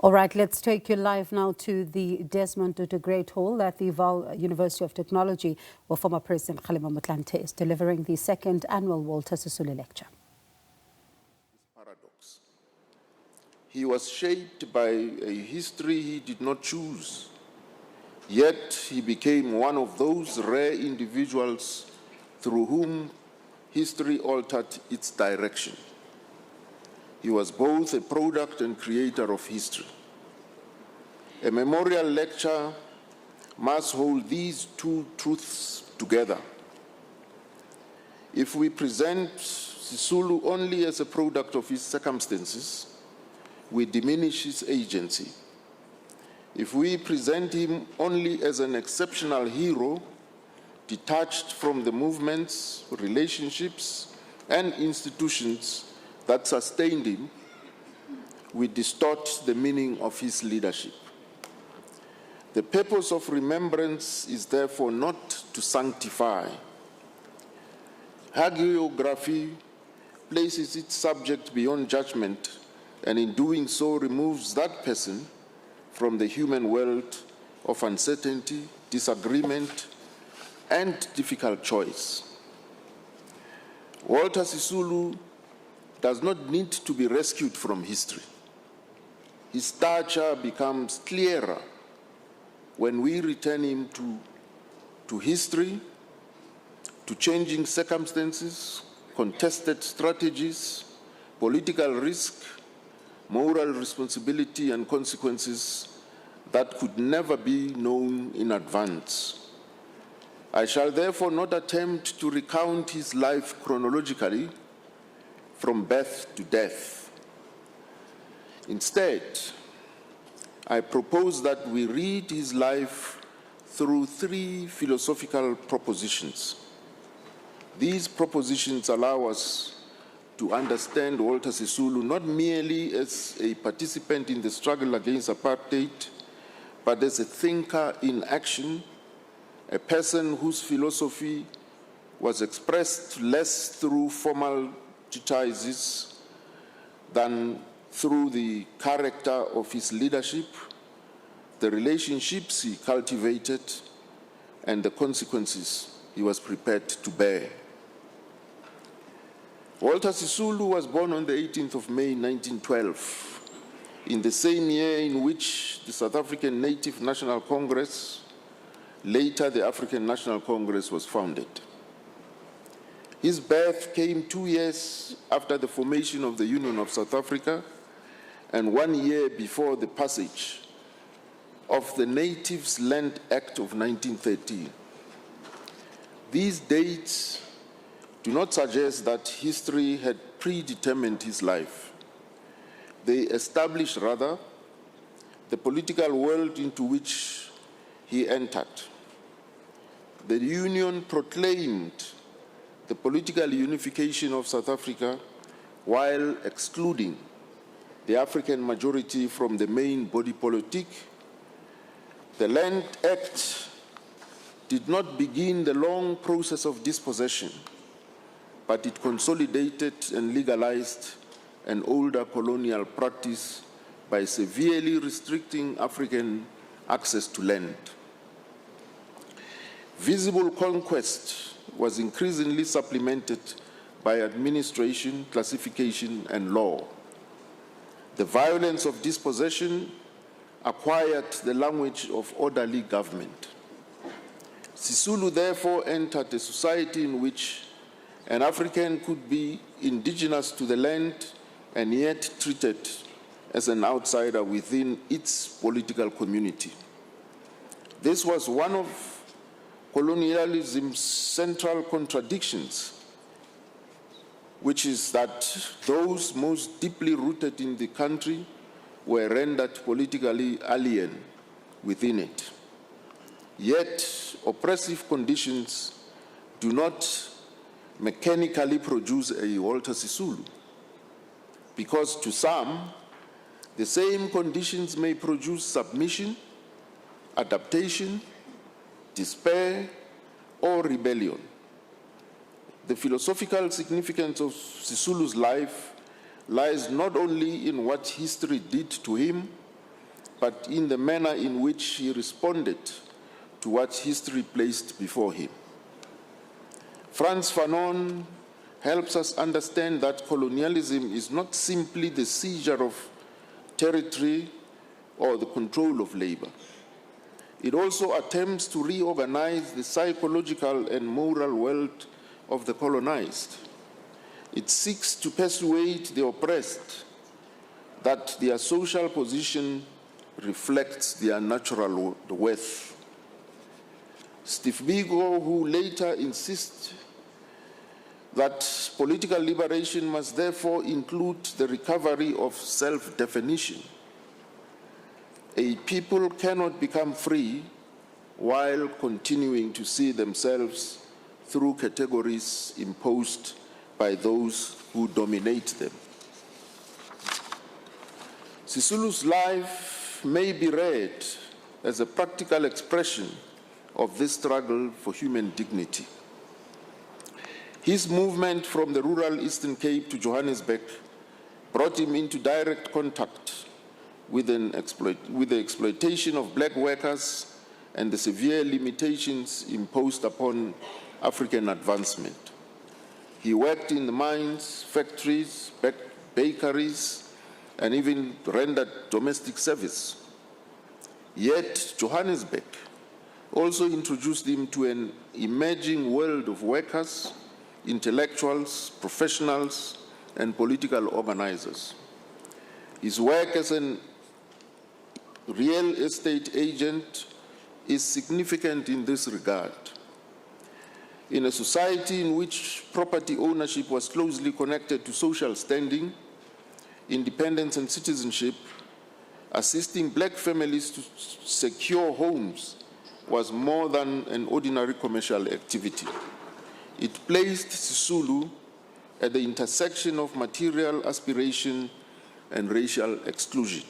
All right, let's take you live now to the Desmond Tutu Great Hall at the Vaal University of Technology, where former President Kgalema Motlanthe is delivering the second Annual Walter Sisulu Lecture. Paradox. He was shaped by a history he did not choose, yet he became one of those rare individuals through whom history altered its direction. He was both a product and creator of history. A memorial lecture must hold these two truths together. If we present Sisulu only as a product of his circumstances, we diminish his agency. If we present him only as an exceptional hero, detached from the movements, relationships, and institutions that sustained him, we distort the meaning of his leadership. The purpose of remembrance is therefore not to sanctify. Hagiography places its subject beyond judgment, and in doing so removes that person from the human world of uncertainty, disagreement, and difficult choice. Walter Sisulu does not need to be rescued from history. His stature becomes clearer when we return him to history, to changing circumstances, contested strategies, political risk, moral responsibility, and consequences that could never be known in advance. I shall therefore not attempt to recount his life chronologically from birth to death. Instead, I propose that we read his life through three philosophical propositions. These propositions allow us to understand Walter Sisulu not merely as a participant in the struggle against apartheid, but as a thinker in action, a person whose philosophy was expressed less through formal treatises than through the character of his leadership, the relationships he cultivated, and the consequences he was prepared to bear. Walter Sisulu was born on the 18th of May, 1912, in the same year in which the South African Native National Congress, later the African National Congress, was founded. His birth came 2 years after the formation of the Union of South Africa and 1 year before the passage of the Natives Land Act of 1913. These dates do not suggest that history had predetermined his life. They establish, rather, the political world into which he entered. The Union proclaimed the political unification of South Africa while excluding the African majority from the main body politic. The Land Act did not begin the long process of dispossession, but it consolidated and legalized an older colonial practice by severely restricting African access to land. Visible conquest was increasingly supplemented by administration, classification, and law. The violence of dispossession acquired the language of orderly government. Sisulu therefore entered a society in which an African could be indigenous to the land and yet treated as an outsider within its political community. This was one of colonialism's central contradictions, which is that those most deeply rooted in the country were rendered politically alien within it. Yet, oppressive conditions do not mechanically produce a Walter Sisulu, because to some, the same conditions may produce submission, adaptation, despair, or rebellion. The philosophical significance of Sisulu's life lies not only in what history did to him, but in the manner in which he responded to what history placed before him. Frantz Fanon helps us understand that colonialism is not simply the seizure of territory or the control of labor. It also attempts to reorganize the psychological and moral world of the colonized. It seeks to persuade the oppressed that their social position reflects their natural worth. Steve Biko, who later insists that political liberation must therefore include the recovery of self-definition. A people cannot become free while continuing to see themselves through categories imposed by those who dominate them. Sisulu's life may be read as a practical expression of this struggle for human dignity. His movement from the rural Eastern Cape to Johannesburg brought him into direct contact with the exploitation of black workers and the severe limitations imposed upon African advancement. He worked in the mines, factories, bakeries, and even rendered domestic service. Yet Johannesburg also introduced him to an emerging world of workers, intellectuals, professionals, and political organizers. His work as a real estate agent is significant in this regard. In a society in which property ownership was closely connected to social standing, independence, and citizenship, assisting black families to secure homes was more than an ordinary commercial activity. It placed Sisulu at the intersection of material aspiration and racial exclusion.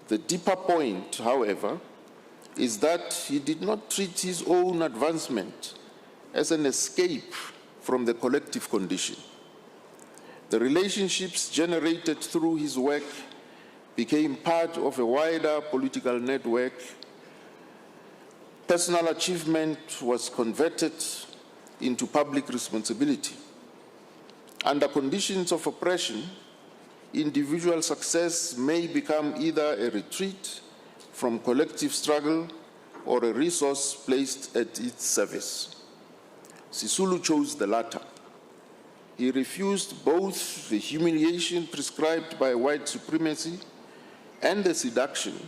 The deeper point, however, is that he did not treat his own advancement as an escape from the collective condition. The relationships generated through his work became part of a wider political network. Personal achievement was converted into public responsibility. Under conditions of oppression, individual success may become either a retreat from collective struggle or a resource placed at its service. Sisulu chose the latter. He refused both the humiliation prescribed by white supremacy and the seduction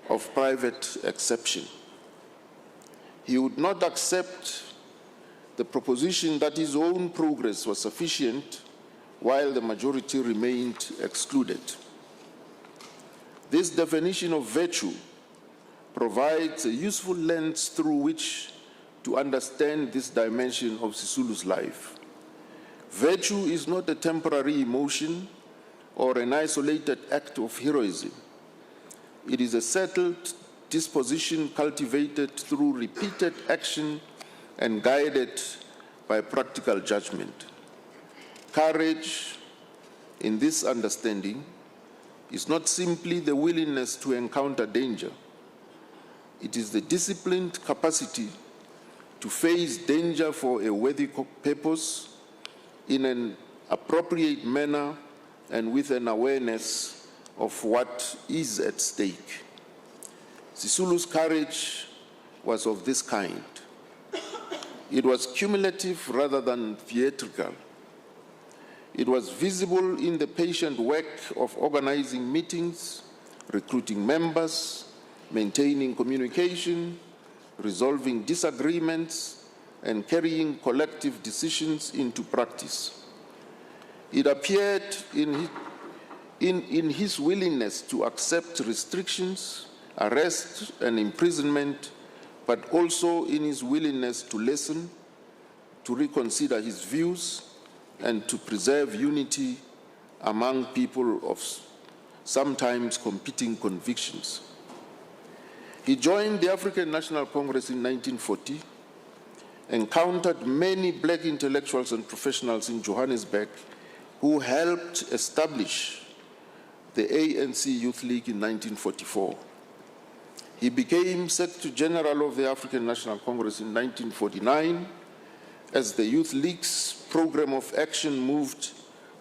of private exception. He would not accept the proposition that his own progress was sufficient while the majority remained excluded. This definition of virtue provides a useful lens through which to understand this dimension of Sisulu's life. Virtue is not a temporary emotion or an isolated act of heroism. It is a settled disposition cultivated through repeated action and guided by practical judgment. Courage, in this understanding, is not simply the willingness to encounter danger. It is the disciplined capacity to face danger for a worthy purpose in an appropriate manner and with an awareness of what is at stake. Sisulu's courage was of this kind. It was cumulative rather than theatrical. It was visible in the patient work of organizing meetings, recruiting members, maintaining communication, resolving disagreements, and carrying collective decisions into practice. It appeared in his willingness to accept restrictions, arrest, and imprisonment, but also in his willingness to listen, to reconsider his views, and to preserve unity among people of sometimes competing convictions. He joined the African National Congress in 1940, encountered many black intellectuals and professionals in Johannesburg who helped establish the ANC Youth League in 1944. He became Secretary General of the African National Congress in 1949 as the Youth League's program of action moved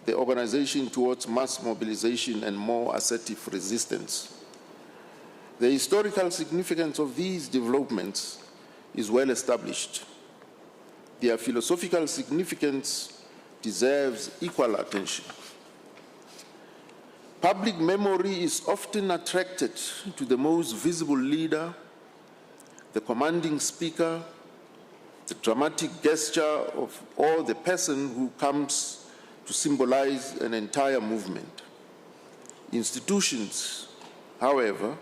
the organization towards mass mobilization and more assertive resistance. The historical significance of these developments is well established. Their philosophical significance deserves equal attention. Public memory is often attracted to the most visible leader, the commanding speaker, the dramatic gesture or the person who comes to symbolize an entire movement. Institutions, however,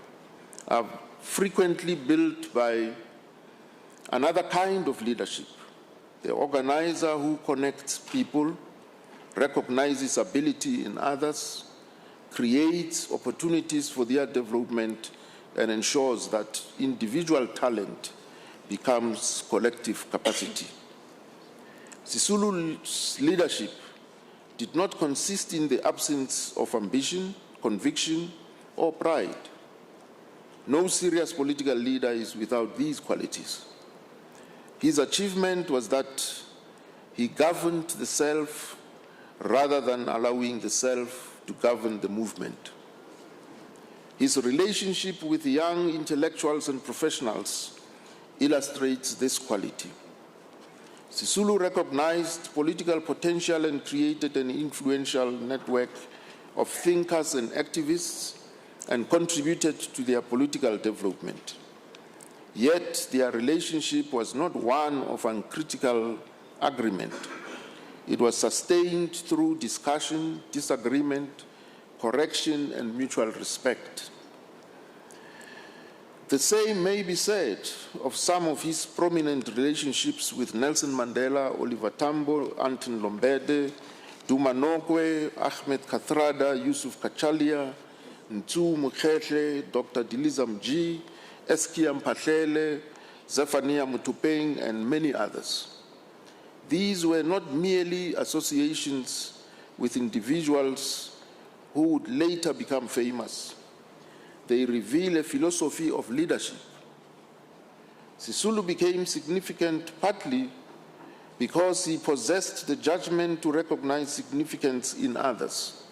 are frequently built by another kind of leadership, the organizer who connects people, recognizes ability in others, creates opportunities for their development, and ensures that individual talent becomes collective capacity. Sisulu's leadership did not consist in the absence of ambition, conviction, or pride. No serious political leader is without these qualities. His achievement was that he governed the self rather than allowing the self to govern the movement. His relationship with young intellectuals and professionals illustrates this quality. Sisulu recognized political potential and created an influential network of thinkers and activists and contributed to their political development. Yet their relationship was not one of uncritical agreement. It was sustained through discussion, disagreement, correction, and mutual respect. The same may be said of some of his prominent relationships with Nelson Mandela, Oliver Tambo, Anton Lombede, Duma Nokwe, Ahmed Kathrada, Yusuf Kachalia, Ntu Mukhehle, Dr. Diliza Mji, Eskia Mphahlele, Zephania Mutupeng, and many others. These were not merely associations with individuals who would later become famous. They reveal a philosophy of leadership. Sisulu became significant partly because he possessed the judgment to recognize significance in others.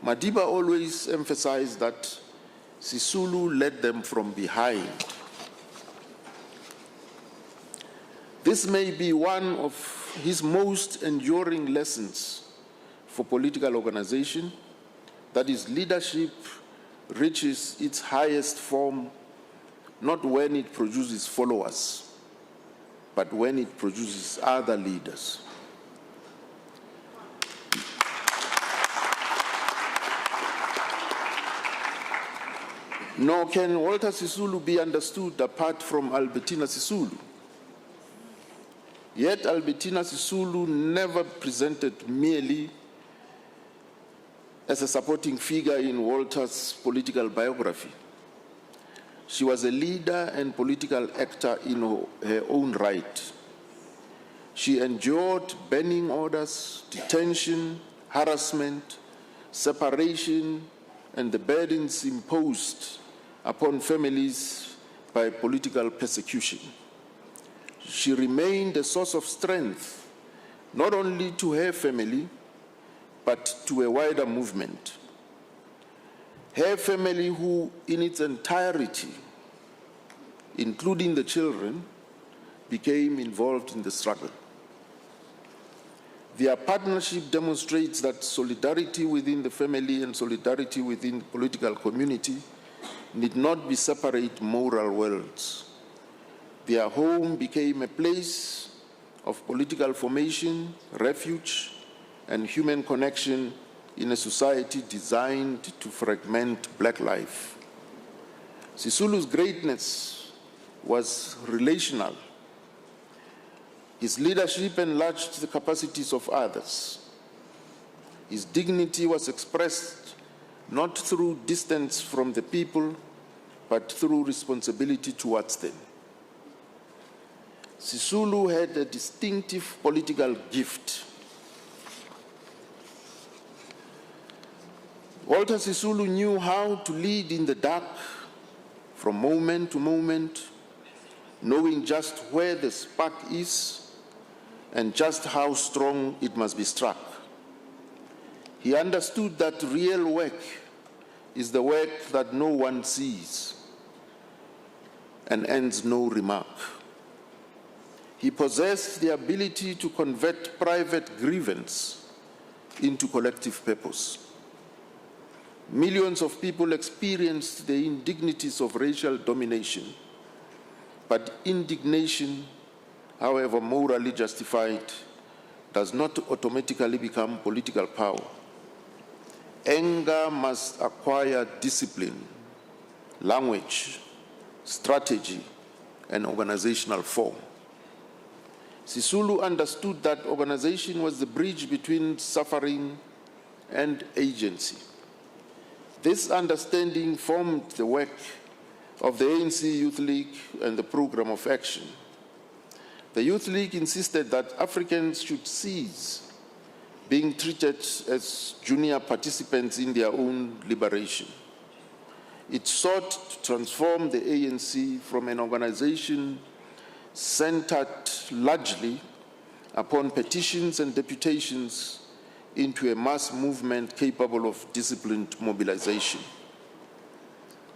Madiba always emphasized that Sisulu led them from behind. This may be one of his most enduring lessons for political organization, that is, leadership reaches its highest form not when it produces followers, but when it produces other leaders. Nor can Walter Sisulu be understood apart from Albertina Sisulu. Yet Albertina Sisulu never presented merely as a supporting figure in Walter's political biography. She was a leader and political actor in her own right. She endured banning orders, detention, harassment, separation, and the burdens imposed upon families by political persecution. She remained a source of strength, not only to her family, but to a wider movement. Her family, who in its entirety, including the children, became involved in the struggle. Their partnership demonstrates that solidarity within the family and solidarity within the political community need not be separate moral worlds. Their home became a place of political formation, refuge, and human connection in a society designed to fragment Black life. Sisulu's greatness was relational. His leadership enlarged the capacities of others. His dignity was expressed not through distance from the people, but through responsibility towards them. Sisulu had a distinctive political gift. Walter Sisulu knew how to lead in the dark from moment to moment, knowing just where the spark is and just how strong it must be struck. He understood that real work is the work that no one sees and earns no remark. He possessed the ability to convert private grievance into collective purpose. Millions of people experienced the indignities of racial domination, but indignation, however morally justified, does not automatically become political power. Anger must acquire discipline, language, strategy, and organizational form. Sisulu understood that organization was the bridge between suffering and agency. This understanding formed the work of the ANC Youth League and the Program of Action. The Youth League insisted that Africans should cease being treated as junior participants in their own liberation. It sought to transform the ANC from an organization centered largely upon petitions and deputations into a mass movement capable of disciplined mobilization.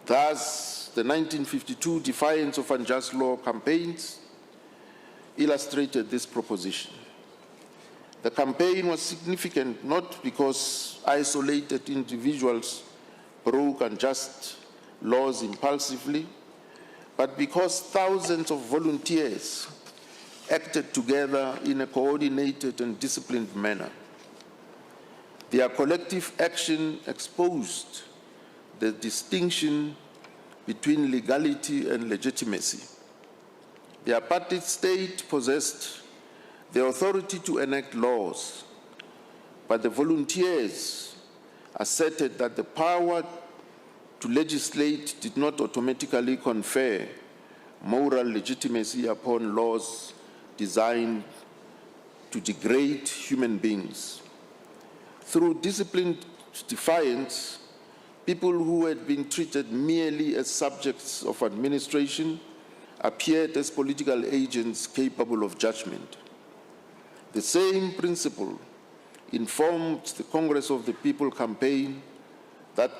Thus, the 1952 Defiance of Unjust Law campaigns illustrated this proposition. The campaign was significant not because isolated individuals broke unjust laws impulsively, but because thousands of volunteers acted together in a coordinated and disciplined manner. Their collective action exposed the distinction between legality and legitimacy. The apartheid state possessed the authority to enact laws, but the volunteers asserted that the power to legislate did not automatically confer moral legitimacy upon laws designed to degrade human beings. Through disciplined defiance, people who had been treated merely as subjects of administration appeared as political agents capable of judgment. The same principle informed the Congress of the People campaign that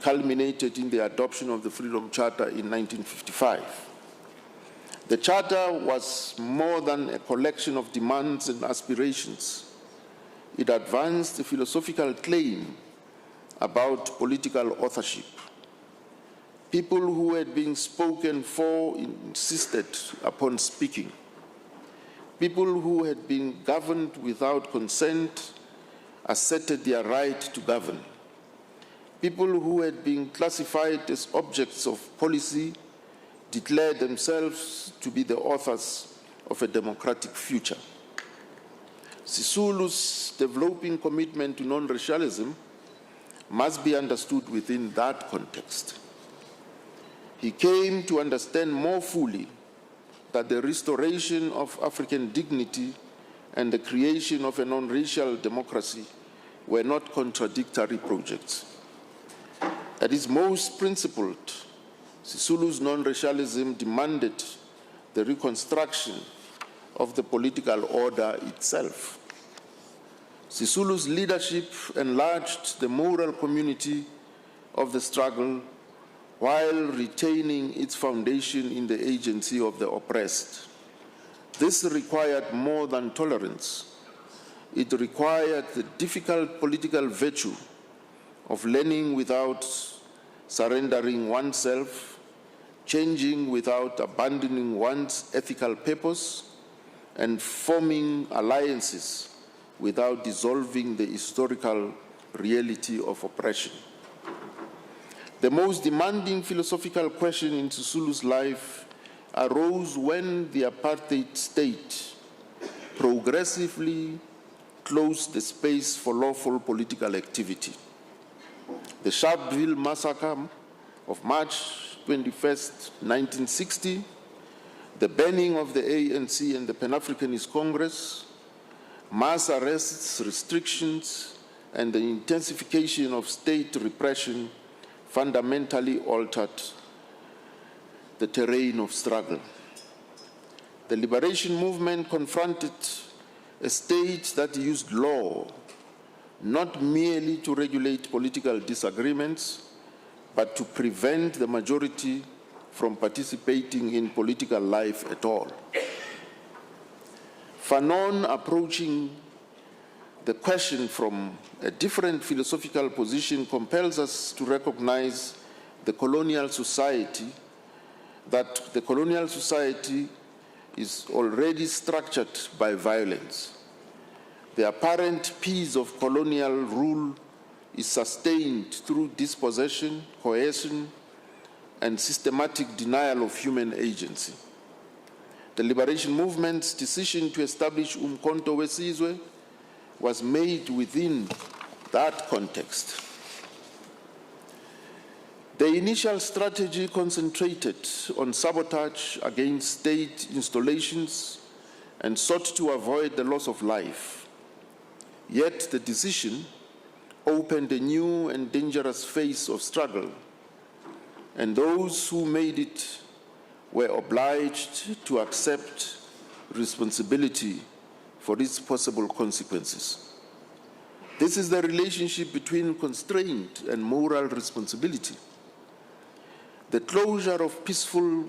culminated in the adoption of the Freedom Charter in 1955. The Charter was more than a collection of demands and aspirations. It advanced a philosophical claim about political authorship. People who had been spoken for insisted upon speaking. People who had been governed without consent asserted their right to govern. People who had been classified as objects of policy declared themselves to be the authors of a democratic future. Sisulu's developing commitment to non-racialism must be understood within that context. He came to understand more fully that the restoration of African dignity and the creation of a non-racial democracy were not contradictory projects. At its most principled, Sisulu's non-racialism demanded the reconstruction of the political order itself. Sisulu's leadership enlarged the moral community of the struggle while retaining its foundation in the agency of the oppressed. This required more than tolerance. It required the difficult political virtue of learning without surrendering oneself, changing without abandoning one's ethical purpose, and forming alliances without dissolving the historical reality of oppression. The most demanding philosophical question in Sisulu's life arose when the apartheid state progressively closed the space for lawful political activity. The Sharpeville massacre of March 21st, 1960, the banning of the ANC and the Pan-Africanist Congress, mass arrests, restrictions, and the intensification of state repression fundamentally altered the terrain of struggle. The liberation movement confronted a state that used law not merely to regulate political disagreements, but to prevent the majority from participating in political life at all. Fanon, approaching the question from a different philosophical position, compels us to recognize that the colonial society is already structured by violence. The apparent peace of colonial rule is sustained through dispossession, coercion, and systematic denial of human agency. The liberation movement's decision to establish Umkhonto weSizwe was made within that context. The initial strategy concentrated on sabotage against state installations and sought to avoid the loss of life. Yet the decision opened a new and dangerous phase of struggle, and those who made it were obliged to accept responsibility for its possible consequences. This is the relationship between constraint and moral responsibility. The closure of peaceful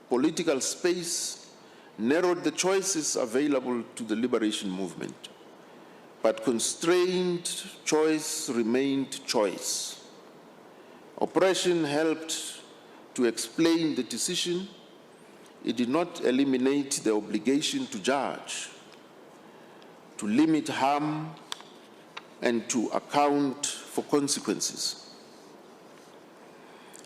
political space narrowed the choices available to the liberation movement, but constrained choice remained choice. Oppression helped to explain the decision. It did not eliminate the obligation to judge, to limit harm, and to account for consequences.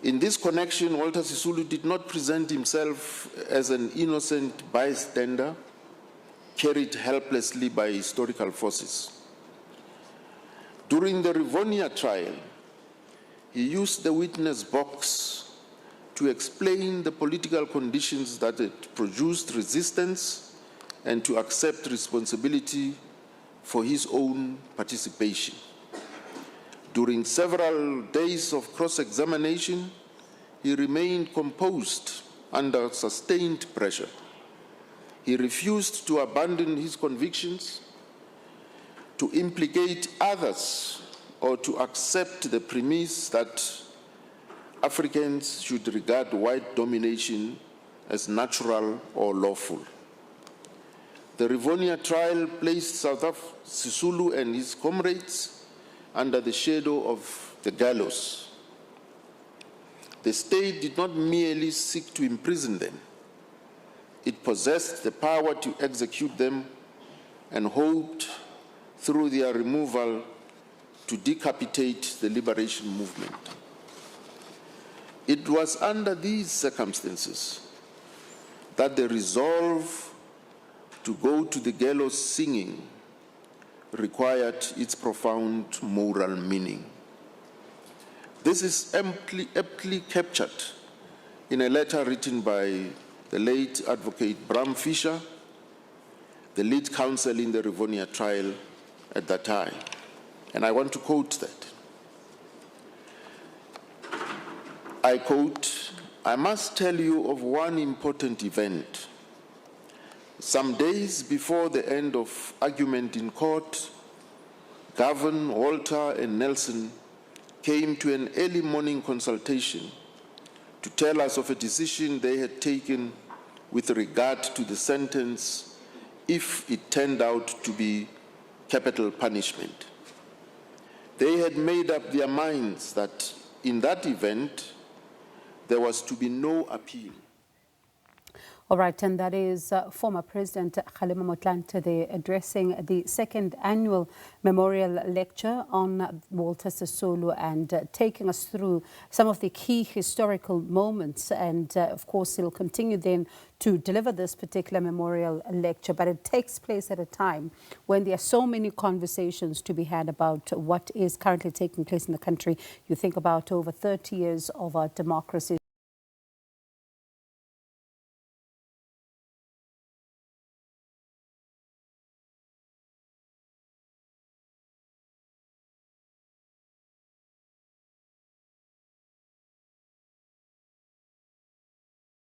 In this connection, Walter Sisulu did not present himself as an innocent bystander carried helplessly by historical forces. During the Rivonia trial, he used the witness box to explain the political conditions that had produced resistance and to accept responsibility for his own participation. During several days of cross-examination, he remained composed under sustained pressure. He refused to abandon his convictions, to implicate others, or to accept the premise that Africans should regard white domination as natural or lawful. The Rivonia trial placed Sisulu and his comrades under the shadow of the gallows. The state did not merely seek to imprison them. It possessed the power to execute them and hoped, through their removal, to decapitate the liberation movement. It was under these circumstances that the resolve to go to the gallows singing required its profound moral meaning. This is aptly captured in a letter written by the late Advocate Bram Fischer, the lead counsel in the Rivonia trial at that time. And I want to quote that. I quote, "I must tell you of one important event. Some days before the end of argument in court, Gavin, Walter, and Nelson came to an early morning consultation to tell us of a decision they had taken with regard to the sentence if it turned out to be capital punishment. They had made up their minds that in that event, there was to be no appeal." All right, and that is former President Kgalema Motlanthe there addressing the second annual memorial lecture on Walter Sisulu and taking us through some of the key historical moments. And of course, he'll continue then to deliver this particular memorial lecture, but it takes place at a time when there are so many conversations to be had about what is currently taking place in the country. You think about over 30 years of our democracy.